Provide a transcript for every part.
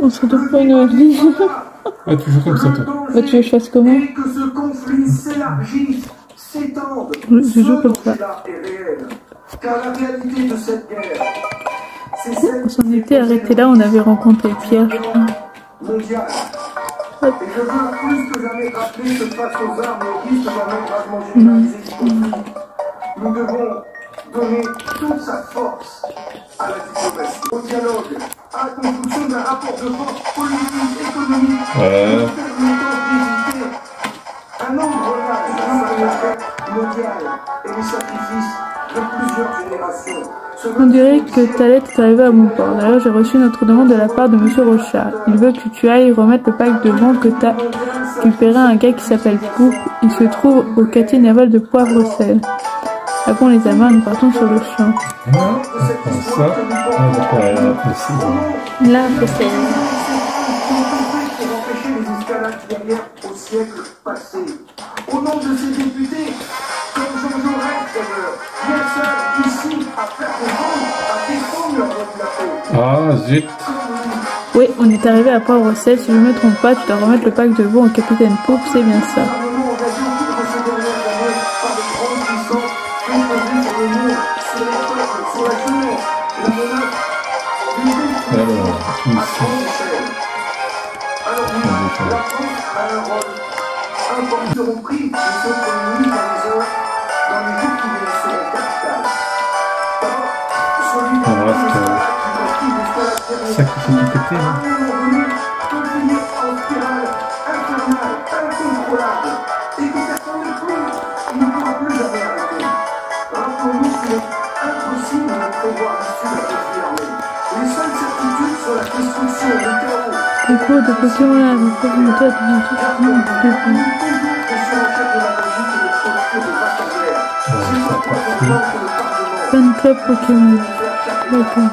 On se retrouve pour une Noël. Ah, tu joues comme ça, toi. Bah, tu veux que je fasse comment? Je joue comme ça. On s'en était arrêté là, on avait rencontré Pierre, je crois. Hop. Et je veux plus que jamais rappeler que face aux armes et au risque d'un engagement généralisé du conflit, nous devons donner toute sa force à la diplomatie, au dialogue, à la construction d'un rapport de force politique, économique, permettant d'éviter un engrenage de la défaite mondiale et les sacrifices de plusieurs générations. On dirait que ta lettre est arrivée à mon port. D'ailleurs, j'ai reçu notre demande de la part de Monsieur Rochard. Il veut que tu ailles remettre le pack de vent que t'as récupéré à un gars qui s'appelle Poupe. Il se trouve au quartier naval de Poivre-Sel. Après, on les amène, nous partons sur le champ. Ça, là, c'est pour empêcher les escalades guerrières au siècle passé. Au nom de ces députés, comme Jean Jaurès d'ailleurs, bien seul ici à faire comprendre, à défendre leur droit de la peau. Ah, zut. Oui, on est arrivé à Poivre-Sel. Si je ne me trompe pas, tu dois remettre le pack de vent au capitaine Poupe, c'est bien ça. Ils seront pris, ils seront mis dans les heures, dans les jours qui viennent sur la capitale. Ça qui fait tout péter, là. Peut finir en spirale infernale, incontrôlable, et que personne ne peut, il ne pourra plus jamais arrêter. Rappelons-nous qu'il est impossible de prévoir l'issue de la conflit armé. Les seules certitudes sont la destruction, le chaos. Le cours de Pokémon là, me présente à tout le monde. Fan club Pokémon. D'accord.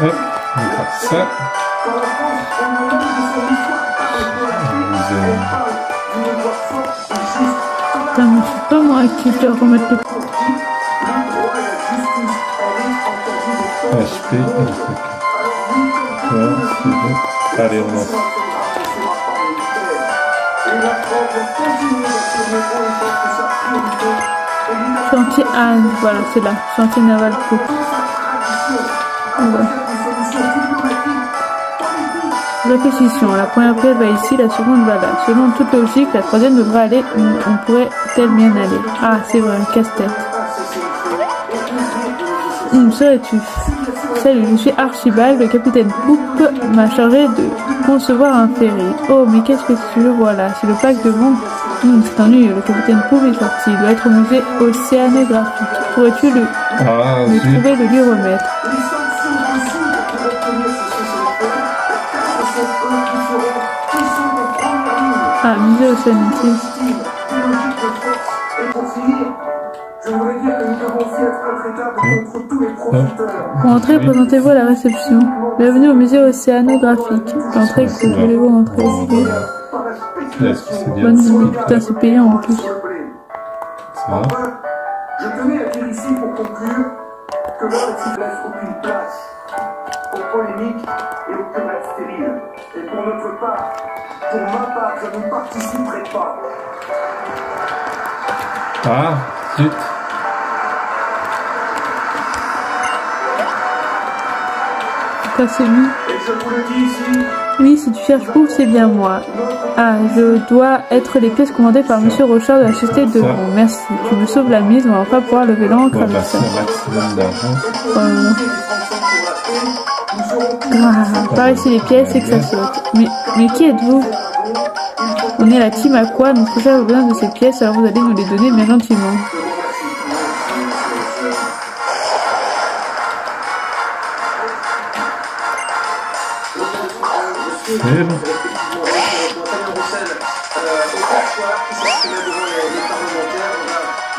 Hop, on va faire ça. Putain, mais c'est pas moi qui dois remettre le... HP, voilà, c'est bon. Allez, on lance. Chantier Anne, voilà, c'est là. Chantier naval Poupe. Voilà. Réfléchissons. La première pièce va ici, la seconde va là. Selon toute logique, la troisième devrait aller où on pourrait-elle bien aller? Ah, c'est vrai, un casse-tête. Serais-tu? Salut, je suis Archibald, le capitaine Poupe m'a chargé de concevoir un ferry. Oh, mais qu'est-ce que tu veux? Voilà, c'est le pack de vent. C'est ennuyeux, le capitaine Poupe est sorti. Il doit être au musée océanographique. Pourrais-tu le trouver, le lui remettre? Ah, musée océanographique. Pour entrer, présentez-vous à la réception. Bienvenue au musée océanographique. L'entrée, que voulez-vous entrer? Bonne nuit. Putain, c'est payant en plus. Enfin, je tenais à dire ici pour conclure que l'heure ne laisse aucune place aux polémiques et aux querelles stériles. Et pour notre part, pour ma part, je ne participerai pas. Ah, zut. C'est lui. Et je vous le dis ici. Oui, si tu cherches Poupe, c'est bien moi. Ah, je dois être les pièces commandées par Monsieur Rochard de la Société de Bon. Merci. Tu me sauves la mise, on va pas pouvoir lever l'ancre avec ça. Par ici les pièces et que ça saute. Mais qui êtes-vous? On est la team Aqua, notre chef a besoin de ces pièces, alors vous allez nous les donner bien gentiment.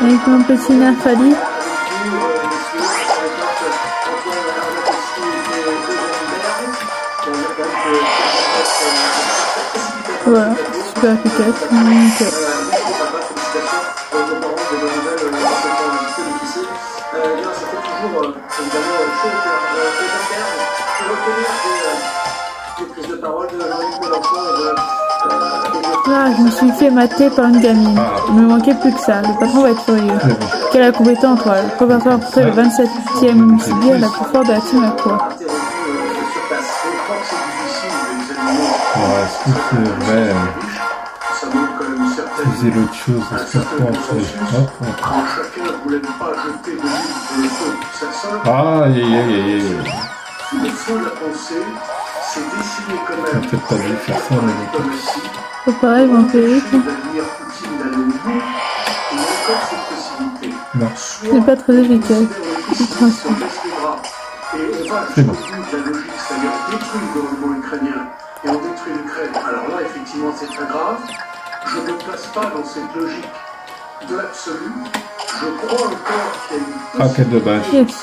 Avec mon petit Nafali. Voilà. peu efficace. Donc, ah, je me suis fait mater par une gamine. Il me manquait plus que ça. Le patron va être furieux. Quelle incompétent, toi. Le professeur a porté le 27e civil la plus forte de la team à quoi? Est-ce que c'est vrai? Utiliser l'autre chose, est-ce que c'est entre les aïe aïe aïe aïe. On n'a peut-être pas dû faire ça, mais c'est pareil, mon périple. non. C'est pas très efficace. C'est bon. Et on détruit l'Ukraine. Alors là, effectivement, c'est très grave. Je ne me place pas dans cette logique de l'absolu. Je crois encore qu'il y a une Ah, quel dommage. Yes.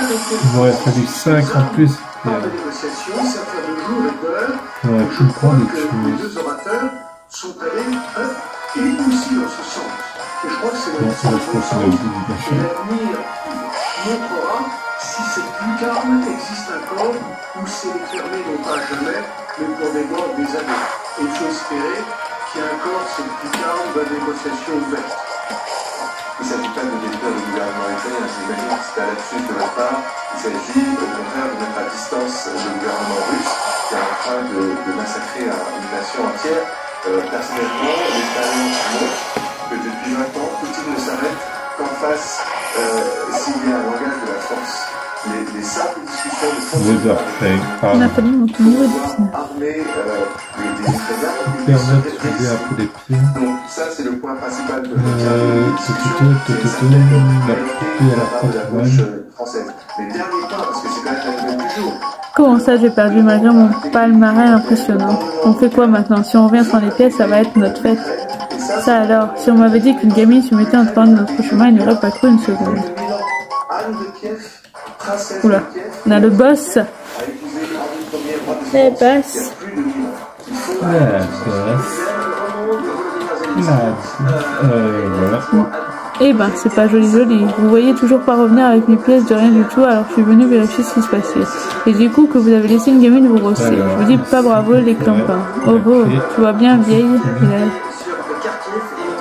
Il m'aurait fallu 5 en plus. par des négociations, certains de jour et d'heure. On aurait pu le prendre et Les tuer. deux orateurs sont allés et aussi dans ce sens. Et je crois que c'est Bon, ça, je crois qu'on a oublié du Et machin. l'avenir montrera si cette lucarne existe encore ou si elle est fermée non pas à jamais, mais pour des mois ou des années. Et il faut espérer qu'il y a encore cette lucarne de négociation ouverte. Il ne s'agit pas de détruire le gouvernement ukrainien, j'imagine que c'est un lapsus de votre part. Il s'agit au contraire de mettre à distance le gouvernement russe qui est en train de massacrer une nation entière. Personnellement, l'expérience montre que depuis 20 ans, Poutine ne s'arrête qu'en face s'il y a un langage de la force. Les simples discussions de On a fallu monter au niveau du business. armées des Ukrainiens Permettre de trouver un peu les pieds. Donc ça c'est le point principal de La poupée à la porte française. Mais dernier point, parce que c'est quand même la nouvelle du jour. Comment ça, j'ai perdu malgré mon palmarès impressionnant? On fait quoi maintenant? Si on revient sans les pièces, ça va être notre fête. Ça alors, si on m'avait dit qu'une gamine se mettait en train de notre chemin, il n'y aurait pas cru une seconde. Oula, on a le boss. Les boss. Voilà. Eh ben, c'est pas joli joli. Vous voyez toujours pas revenir avec mes pièces de rien du tout, alors je suis venue vérifier ce qui se passait. Et du coup, que vous avez laissé une gamine vous rosser. Je vous dis pas bravo les clampins. Oh oh, tu vois bien vieille.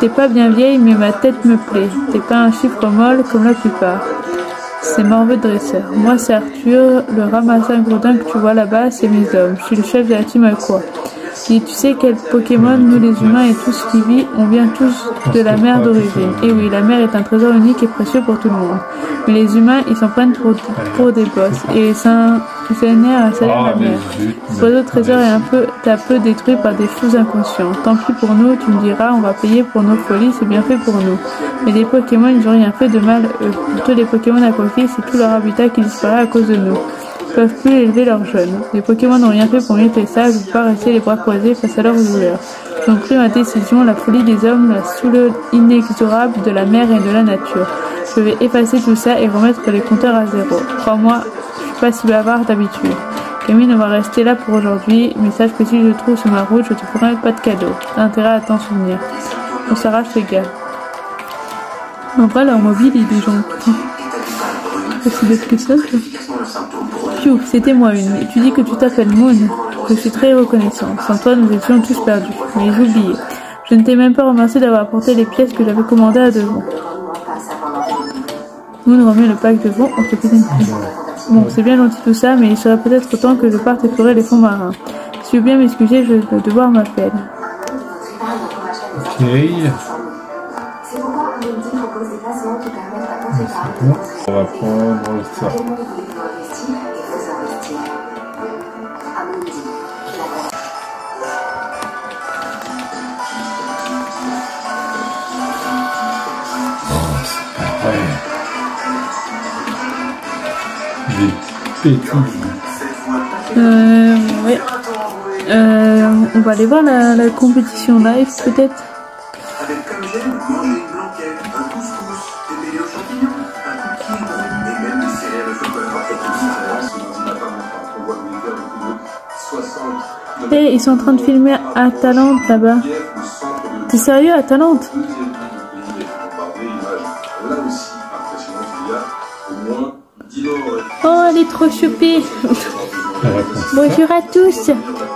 T'es pas bien vieille, mais ma tête me plaît. T'es pas un chiffre molle comme la plupart. C'est Morveux dresseur. Moi, c'est Arthur, le ramassin gredin que tu vois là-bas, c'est mes hommes. Je suis le chef de la team à quoi. Et tu sais quel Pokémon, nous les humains et tout ce qui vit, on vient tous de la mer d'origine. Et oui, la mer est un trésor unique et précieux pour tout le monde. Mais les humains, ils s'en prennent pour des boss. Et ils s'énervent à salir la mer. Ce oiseau trésor est un peu détruit par des fous inconscients. Tant pis pour nous, tu me diras, on va payer pour nos folies, c'est bien fait pour nous. Mais les Pokémon, ils n'ont rien fait de mal, eux. Plutôt les Pokémon aquatiques, c'est tout leur habitat qui disparaît à cause de nous. Ils peuvent plus élever leurs jeunes. Les Pokémon n'ont rien fait pour mériter ça, je ne peux pas rester les bras croisés face à leurs douleurs. J'ai donc pris ma décision, la folie des hommes, la soule inexorable de la mer et de la nature. Je vais effacer tout ça et remettre les compteurs à zéro. Crois-moi, je suis pas si bavard d'habitude. Camille, on va rester là pour aujourd'hui, mais sache que si je trouve sur ma route, je te ferai pas de cadeau. T'as intérêt à t'en souvenir. On s'arrache les gars. En vrai, leur mobile, il est gentil. C'est bête que ça. Phew, c'était moi une. Et tu dis que tu t'appelles Moon. Je suis très reconnaissant. Sans toi, nous étions tous perdus. Mais j'ai oublié. Je ne t'ai même pas remercié d'avoir apporté les pièces que j'avais commandées à Devon. Moon remet le pack devant au capitaine. Bon, c'est bien gentil tout ça, mais il serait peut-être temps que je parte explorer les fonds marins. Si tu veux bien m'excuser, le devoir m'appelle. Ok. Bon, on va prendre ça. Ouais. On va aller voir la compétition live peut-être. Avec comme j'aime, manger une blanquette, un couscous, des mêlés aux champignons, un cookie et même des céréales au chocolat. On voit que Wilder, 60 Et ils sont en train de filmer Atalante là-bas. Kiev, le centre de T'es sérieux, Atalante? deuxième ligne bombardée, image là aussi impressionnante. Il y a au moins 10 morts. Oh, elle est trop choupée. Bonjour à tous,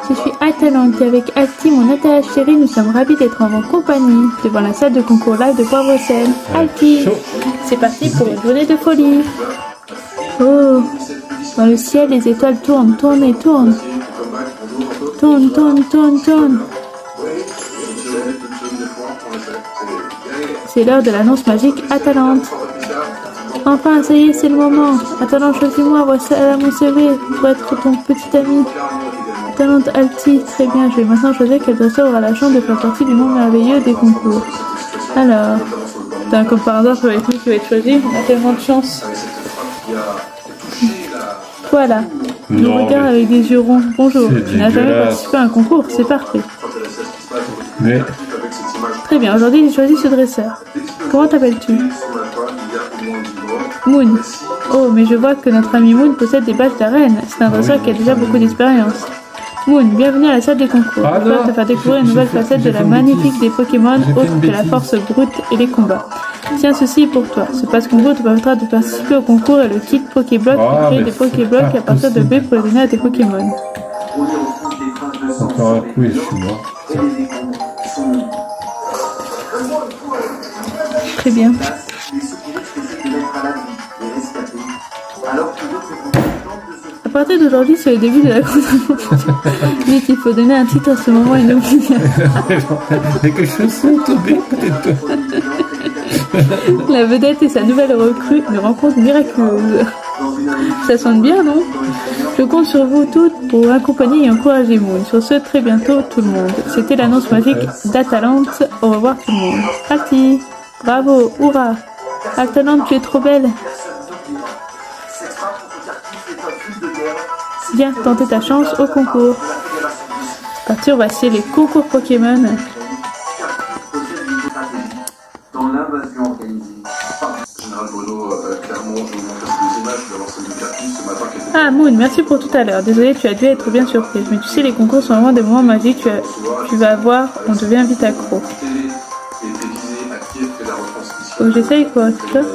je suis Atalante et avec Alti, mon attelage chéri, nous sommes ravis d'être en votre compagnie devant la salle de concours live de Poivre-Sel. Alti, c'est parti pour une journée de folie. Oh, dans le ciel, les étoiles tournent, tournent et tournent. Tournent, tournent, tournent, tournent. C'est l'heure de l'annonce magique Atalante. Enfin, ça y est, c'est le moment. Atalante, choisis-moi, voici mon CV pour être ton petit ami. Atalante Alti, très bien, je vais maintenant choisir quel dresseur aura la chance de faire partie du monde merveilleux des concours. Alors, comme par hasard, ça va être lui qui va être choisi, on a tellement de chance. Voilà, il nous regarde avec des yeux ronds. Bonjour, tu n'as jamais participé à un concours, c'est parfait. Mais Très bien, aujourd'hui j'ai choisi ce dresseur. Comment t'appelles-tu? Moon. Oh, mais je vois que notre ami Moon possède des badges d'arène. C'est un dresseur qui a déjà beaucoup d'expérience. Moon, bienvenue à la salle des concours. Je vais te faire découvrir une nouvelle facette de la magnifique des Pokémon autre que la force brute et les combats. Tiens, ceci est pour toi. Ce passe concours te permettra de participer au concours et le kit Pokéblock pour créer des Pokéblocs à partir de B pour les donner à tes Pokémon. encore un coup et je suis mort. Très bien. À partir d'aujourd'hui, c'est le début de la grande aventure. Vite, il faut donner un titre à ce moment inoubliable. Quelque chose sont tombés, peut-être. La vedette et sa nouvelle recrue, une rencontre miraculeuse. Ça sonne bien, non? Je compte sur vous toutes pour accompagner et encourager Moon. Sur ce, très bientôt tout le monde. C'était l'annonce magique d'Atalante. Au revoir tout le monde. Parti. Bravo, hurrah. Atalante, tu es trop belle. Viens tenter ta chance au concours. Parti, on va essayer les concours Pokémon. Dans l'invasion organisée. Général Bruno, clairement, je vous montre ces images de l'ancienne de Cartus ce matin qui était... Ah Moon, merci pour tout à l'heure. Désolé, tu as dû être bien surprise. Mais tu sais, les concours sont vraiment des moments magiques. Tu vas voir, on devient vite accro. Faut que j'essaye quoi, c'est ça?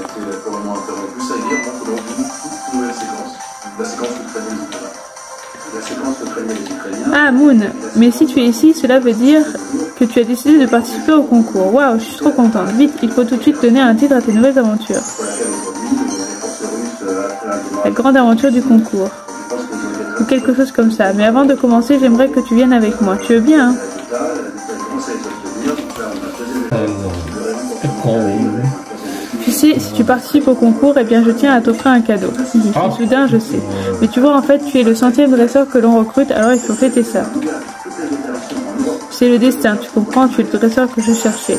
Ah Moon, mais si tu es ici, cela veut dire que tu as décidé de participer au concours. Waouh, je suis trop contente. Vite, il faut tout de suite donner un titre à tes nouvelles aventures. La grande aventure du concours. Ou quelque chose comme ça. Mais avant de commencer, j'aimerais que tu viennes avec moi. Tu veux bien, hein? Tu sais, si tu participes au concours, eh bien je tiens à t'offrir un cadeau. Soudain, je sais. Mais tu vois, en fait, tu es le 100e dresseur que l'on recrute, alors il faut fêter ça. C'est le destin, tu comprends, tu es le dresseur que je cherchais.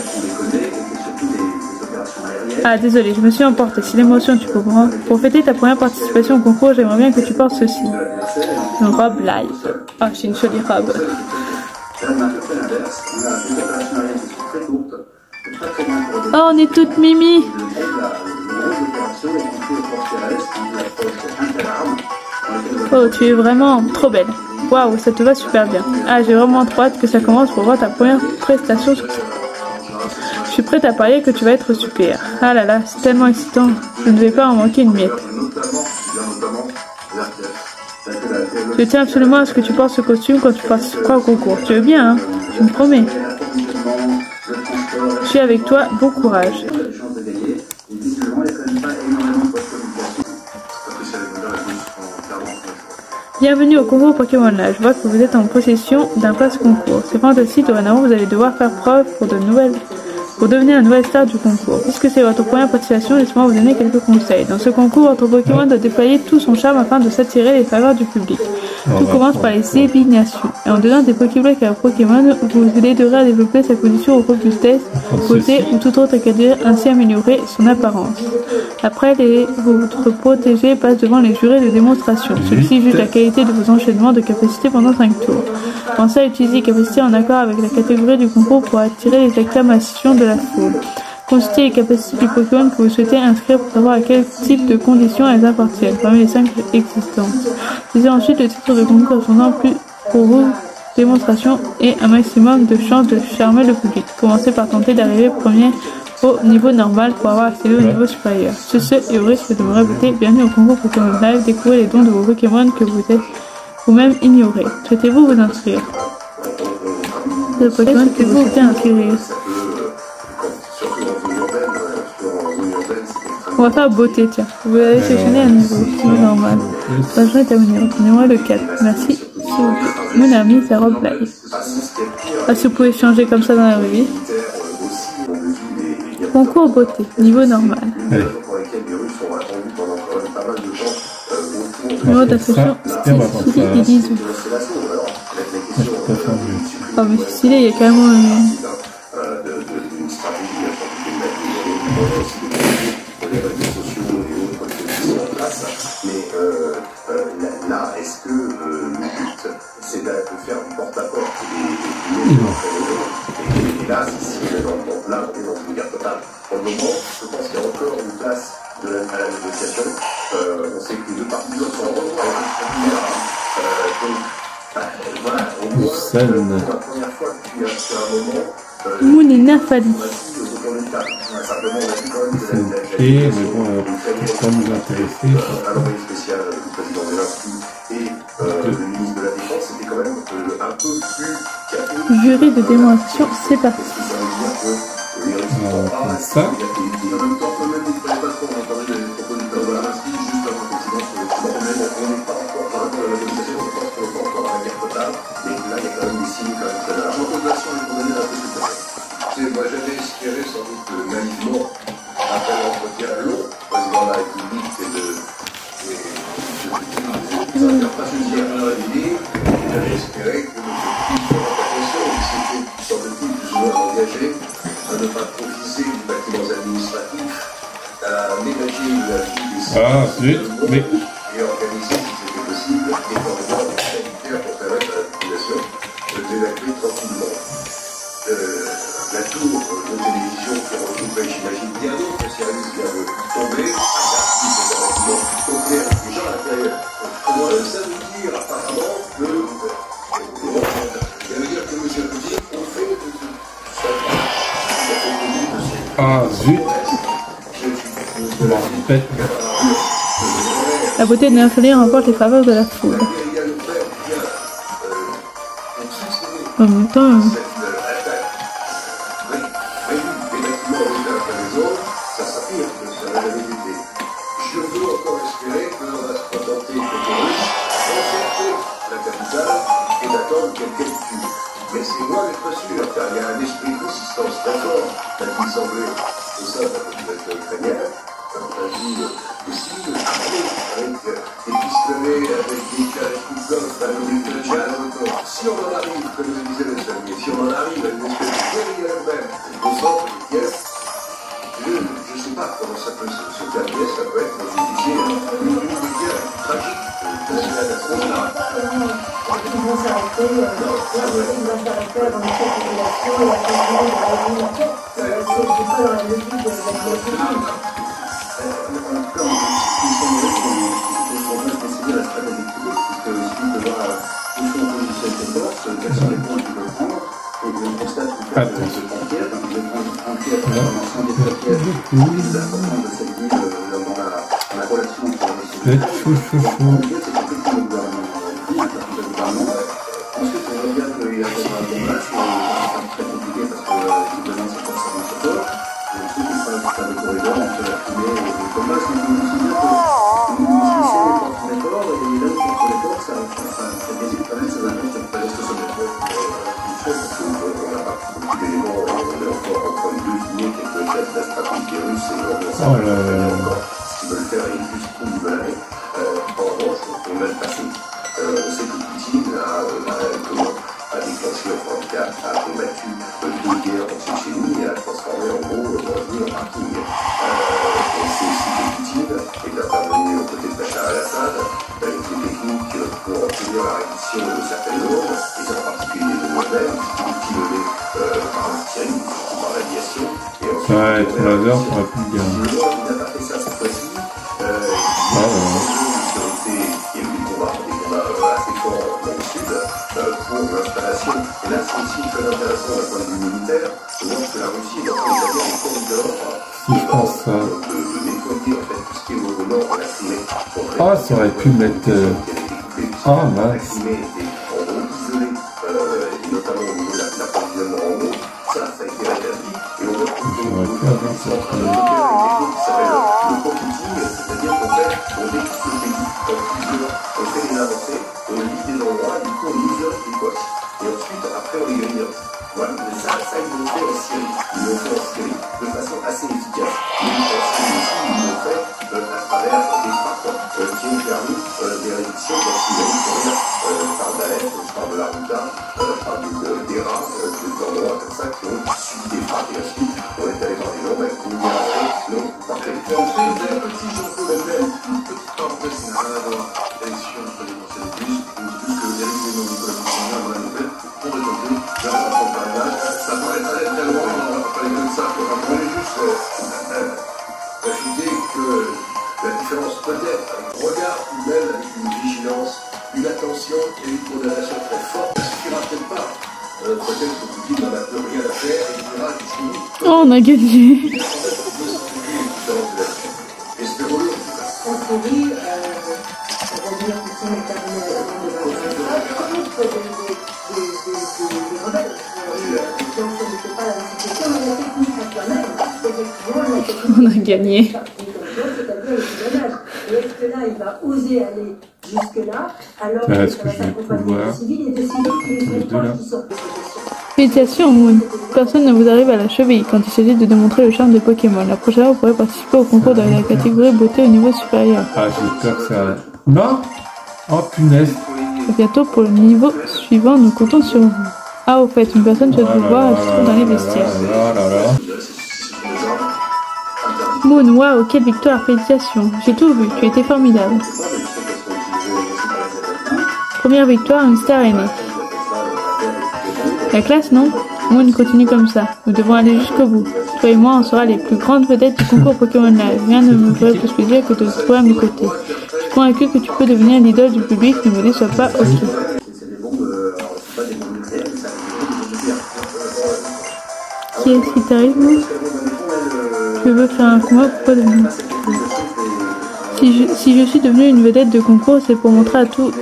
Ah, désolé, je me suis emportée. C'est l'émotion, tu comprends. Pour fêter ta première participation au concours, j'aimerais bien que tu portes ceci. Une robe live. Ah, c'est une jolie robe. Oh, on est toutes mimi. Oh, tu es vraiment trop belle. Waouh, ça te va super bien. Ah, j'ai vraiment trop hâte que ça commence pour voir ta première prestation. Je suis prête à parier que tu vas être super. Ah là là, c'est tellement excitant. Je ne vais pas en manquer une miette. Je tiens absolument à ce que tu portes ce costume quand tu participeras au concours. Tu veux bien, hein? Tu me promets. Je suis avec toi, bon courage. Bienvenue au concours Pokémon Live. Je vois que vous êtes en possession d'un passe concours. C'est fantastique, dorénavant vous allez devoir faire preuve pour devenir un nouvel star du concours. Puisque c'est votre première participation, laissez-moi vous donner quelques conseils. Dans ce concours, votre Pokémon doit déployer tout son charme afin de s'attirer les faveurs du public. Tout commence par les éliminations. Et en donnant des Pokéblocs à un Pokémon, vous l'aiderez à développer sa condition aux robustesse, beauté ou tout autre qualité, ainsi améliorer son apparence. Après, votre protégé passe devant les jurés de démonstration. Celui-ci juge la qualité de vos enchaînements de capacité pendant 5 tours. Pensez à utiliser capacité en accord avec la catégorie du concours pour attirer les acclamations de la foule. Consultez les capacités du Pokémon que vous souhaitez inscrire pour savoir à quel type de conditions elles appartiennent, parmi les 5 existantes. Lisez ensuite le titre de concours correspondant pour vos démonstrations et un maximum de chances de charmer le public. Commencez par tenter d'arriver premier au niveau normal pour avoir accédé au niveau supérieur. Ce et au risque de vous répéter, bienvenue au concours Pokémon Live, découvrez les dons de vos Pokémon que vous êtes vous-même ignorés. Souhaitez-vous vous inscrire? Le Pokémon que vous souhaitez inscrire. On va faire beauté, tiens. Vous allez sélectionner un niveau normal. La journée est terminée. Votre numéro est le 4. Merci, s'il vous plaît. Mon ami, c'est Rob Live. Ah, si vous pouvez changer comme ça dans la vraie vie. Concours beauté, niveau normal. Numéro d'inscription, stylé et 10. Oh, mais c'est stylé, il y a carrément là, est-ce que le but, c'est de faire du porte-à-porte et là, si on est dans une guerre totale. Pour le moment, je pense qu'il y a encore une place à la négociation. On sait que les deux parties sont en donc, voilà, on voit que la première fois que tu as fait un moment, Mounina Fadi. Et mais bon, ça nous intéresser. L'envoyé spécial du président Zelensky et le ministre de la Défense, c'était quand même un peu plus café. Jury de démonstration, c'est parti. Ça. Moi j'avais espéré sans doute naïvement, après l'entretien long, président de la République et de j'avais espéré que M. Poutine soit attention, il s'était, semble-t-il, plus ou moins engagé à ne pas profiter du bâtiment administratif, à ménager la vie des citoyens et organiser, si c'était possible, des corridors sanitaires pour permettre à la population d'évacuer tranquillement. La tour de télévision qui retrouvait, j'imagine, bien d'autres services vient de tomber, un quartier de bâtiment complet avec des gens à l'intérieur. Ça veut dire apparemment que ça veut dire que M. Poutine, on fait de Ah zut. Je m'en répète. La beauté de l'infini remporte les faveurs de la foule. En même temps, je veux encore espérer qu'on va se contenter de rencercer la capitale et d'attendre qu'elle tue. Mais c'est loin d'être sûr, car il y a un esprit de résistance très fort, tel qu'il semblait au sein de la population ukrainienne. On a vu aussi armé avec des pistolets, avec des kalachnikovs, avec des jazz. Si on en arrive, comme le disait le Samuel, si on en arrive à une espèce de guérilla urbaine au centre des pièces, je ne sais pas comment ça peut se terminer, ça peut être une guerre tragique. Ils vont s'arrêter, ils vont s'arrêter avant de faire population et à cause de la régulation. C'est pas dans la logique de la politique. Comme il semblerait qu'on va décider la stratégie politique, puisque il suffit de voir où sont positionnés les forces, quels sont les points qu'ils veulent prendre, et on constate que ce frontière, donc ils veulent prendre un piège sans des pièges, les importants de cette ville dans la relation entre les c'est compliqué le gouvernement. Ensuite, on voit bien qu'il y a un bon match, c'est très compliqué parce que évidemment c'est pas ça dans ce corps. Et ensuite, il faut faire le corridor entre la fumée et le combat. C'est une décision que les portes des corps et là où contre les corps, ça hésite quand même, ça n'empêche de ne pas rester sur les corps. Parce qu'on n'a pas beaucoup d'éléments, on est encore en train de deviner quelques chefs de la stratégie russe et encore ce qu'ils veulent faire et jusqu'où ils veulent aller. En revanche, on va le passer. On sait que Poutine a déclenché, enfin en tout cas a combattu deux guerres en Tchétchénie et a transformé en gros l'Europe en parking. On sait aussi que Poutine est intervenu aux côtés de Bachar al-Assad avec des techniques pour obtenir la reddition de certaines zones, et en particulier de Moselle, qui est pilonné par l'artillerie, par l'aviation. Ouais, tout laser, ça va plus bien. Il n'a pas fait ça cette fois-ci. Il y a eu des combats assez forts dans le sud. pour l'installation. Et là, c'est aussi très intéressant d'un point de vue militaire. Je vois que la Russie est en train d'établir des corridors de nettoyer en fait tout ce qui est au nord de la Crimée. Ah, ça aurait pu mettre. Ah, mince. La Crimée était en gros isolée, et notamment au niveau de l'approvisionnement en eau. Ça a été rétabli. Et on retrouve qui s'appelle le pocketing, c'est-à-dire qu'en fait, on découpe le pays en plusieurs, on fait des avancées, on lit des endroits, du coup on isole des postes. Et ensuite, après, on les grignote. Voilà, mais ça, ils l'ont fait en Syrie. Ils l'ont fait en Syrie de façon assez efficace. Mais en Syrie aussi, ils l'ont fait à travers des frappes qui ont permis des réductions de la Syrie. Je parle d'Alep, je parle de la Routa, je parle d'Era, d'endroits comme ça qui ont subi des frappes. Et ensuite, on est allé voir des gens, mais on y a fait, non, parfait. Et ensuite, un petit Jean-Claude Appel, toute petite parenthèse qui n'a rien à voir avec l'élection entre les conseils de plus, tout ce que Eric Zemmour et Nicolas Dupont-Aignan ont récolté, ont récolté, vers la France par image. Ça paraît très très loin, on va pas parler comme ça, on voulait juste ajouter que la différence peut-être avec un regard humain, avec une vigilance, une attention et une condamnation très forte, ne suffira peut-être pas. Peut-être que Poutine n'en a plus rien à faire et il dira qu'il finit. Oh, on a gagné. Espérons-le en tout cas. En Syrie, Vladimir Poutine est arrivé au nom de des rebelles. Donc ce n'était pas la situation, mais la technique reste la même. Effectivement, la technique. On a gagné. C'est-à-dire l'espionnage. Et est-ce que là, il va oser aller jusque-là, alors que Est-ce ça que va je vais s'accompagner pouvoir de civils et de civils qui ne sont pas qui sortent de cette question. Félicitations Moon. Personne ne vous arrive à la cheville quand il s'agit de démontrer le charme des Pokémon. La prochaine fois, vous pourrez participer au concours de la catégorie beauté au niveau supérieur. Ah, j'ai peur que ça. Non. Oh, punaise. À bientôt pour le niveau suivant, nous comptons sur vous. Ah, au fait, une personne souhaite vous voir, elle se trouve dans les vestiaires. Moon, waouh, quelle victoire, félicitations. J'ai tout vu, tu étais formidable. Première victoire, une star est née. La classe, non? Moon continue comme ça. Nous devons aller jusqu'au bout. Toi et moi, on sera les plus grandes vedettes du concours Pokémon Live. Rien ne me ferait plus plaisir que de te trouver à mes côtés. Je suis convaincu que tu peux devenir l'idole du public, ne me déçois pas, ok. Qu'est-ce qui t'arrive, Moon? Je veux faire un combat pour pas devenir. Si je suis devenue une vedette de concours, c'est pour montrer à tous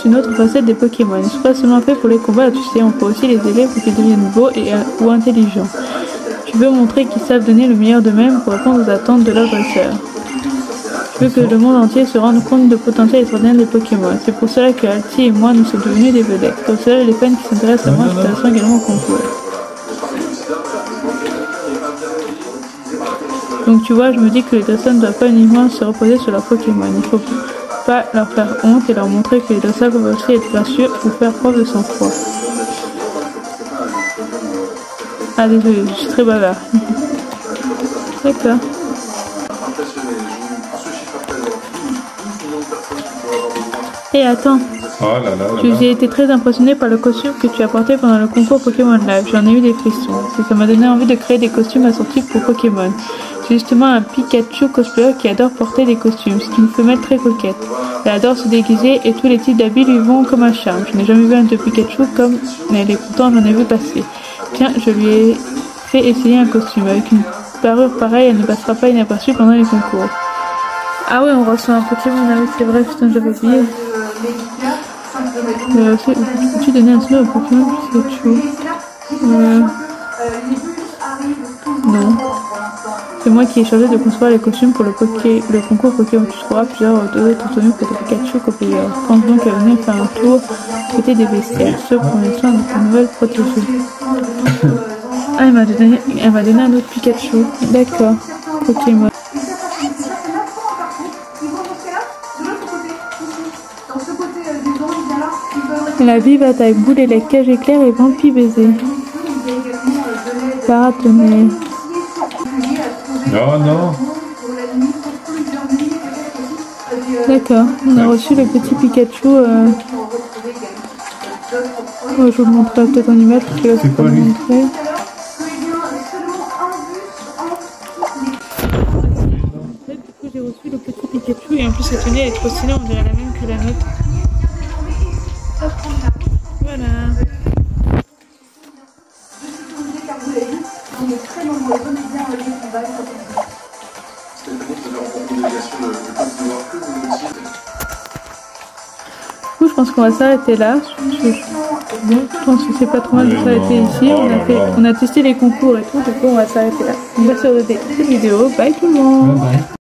une autre facette des Pokémon. Ils ne sont pas seulement faits pour les combats, tu sais, on peut aussi les aider pour qu'ils deviennent beaux ou intelligents. Tu veux montrer qu'ils savent donner le meilleur d'eux-mêmes pour répondre aux attentes de leurs dresseurs. Tu veux que le monde entier se rende compte du potentiel extraordinaire des Pokémon. C'est pour cela que Alti et moi nous sommes devenus des vedettes. Comme cela, les fans qui s'intéressent à moi s'intéressent également au concours. Donc tu vois, je me dis que les dresseurs ne doivent pas uniquement se reposer sur leurs Pokémon. Il faut pas leur faire honte et leur montrer que les dresseurs peuvent aussi être gracieux ou faire preuve de sang-froid. Ah désolé, je suis très bavard. D'accord. Et attends, j'ai été très impressionnée par le costume que tu as porté pendant le concours Pokémon Live. J'en ai eu des frissons. Ça m'a donné envie de créer des costumes assortis pour Pokémon. J'ai justement un Pikachu cosplayer qui adore porter des costumes, ce qui me fait mettre très coquette. Elle adore se déguiser et tous les types d'habits lui vont comme un charme. Je n'ai jamais vu un de Pikachu comme elle et pourtant j'en ai vu passer. Tiens, je lui ai fait essayer un costume. Avec une parure pareille, elle ne passera pas inaperçue pendant les concours. Ah ouais, on reçoit un Pokémon, ah oui c'est vrai, putain j'avais oublié. Peux-tu donner un snow au Pokémon Pikachu? Non. C'est moi qui ai chargé de concevoir les costumes pour le concours Pokémon. Tu trouveras plusieurs autres tenues pour ton Pikachu copier. Pense donc à venir faire un tour côté des vestiaires, ceux pour les soins de ta nouvelle protégée. Ah, elle m'a donné un autre Pikachu. D'accord. Pokémon. La vie bataille, boule et les cages éclairs et vampire baiser. Paratonnerre. Non, non. D'accord, on a reçu le petit Pikachu. Je vous le montrerai peut-être en image parce que c'est quoi lui? Du coup, j'ai reçu le petit Pikachu et en plus cette tenue elle est trop stylée, on dirait la même que la nôtre. Ouais, Voilà. Car vous l'avez vu, on est très nombreux, bien en ligne qui va être Stéphanie, vous avez rencontré une délégation de Côte d'Ivoire, que vous motive? Du coup, je pense qu'on va s'arrêter là. Je pense que c'est pas trop mal de s'arrêter ici. On a testé les concours et tout, du coup on va s'arrêter là. On va se regarder cette vidéo. Bye tout le monde. Bye bye.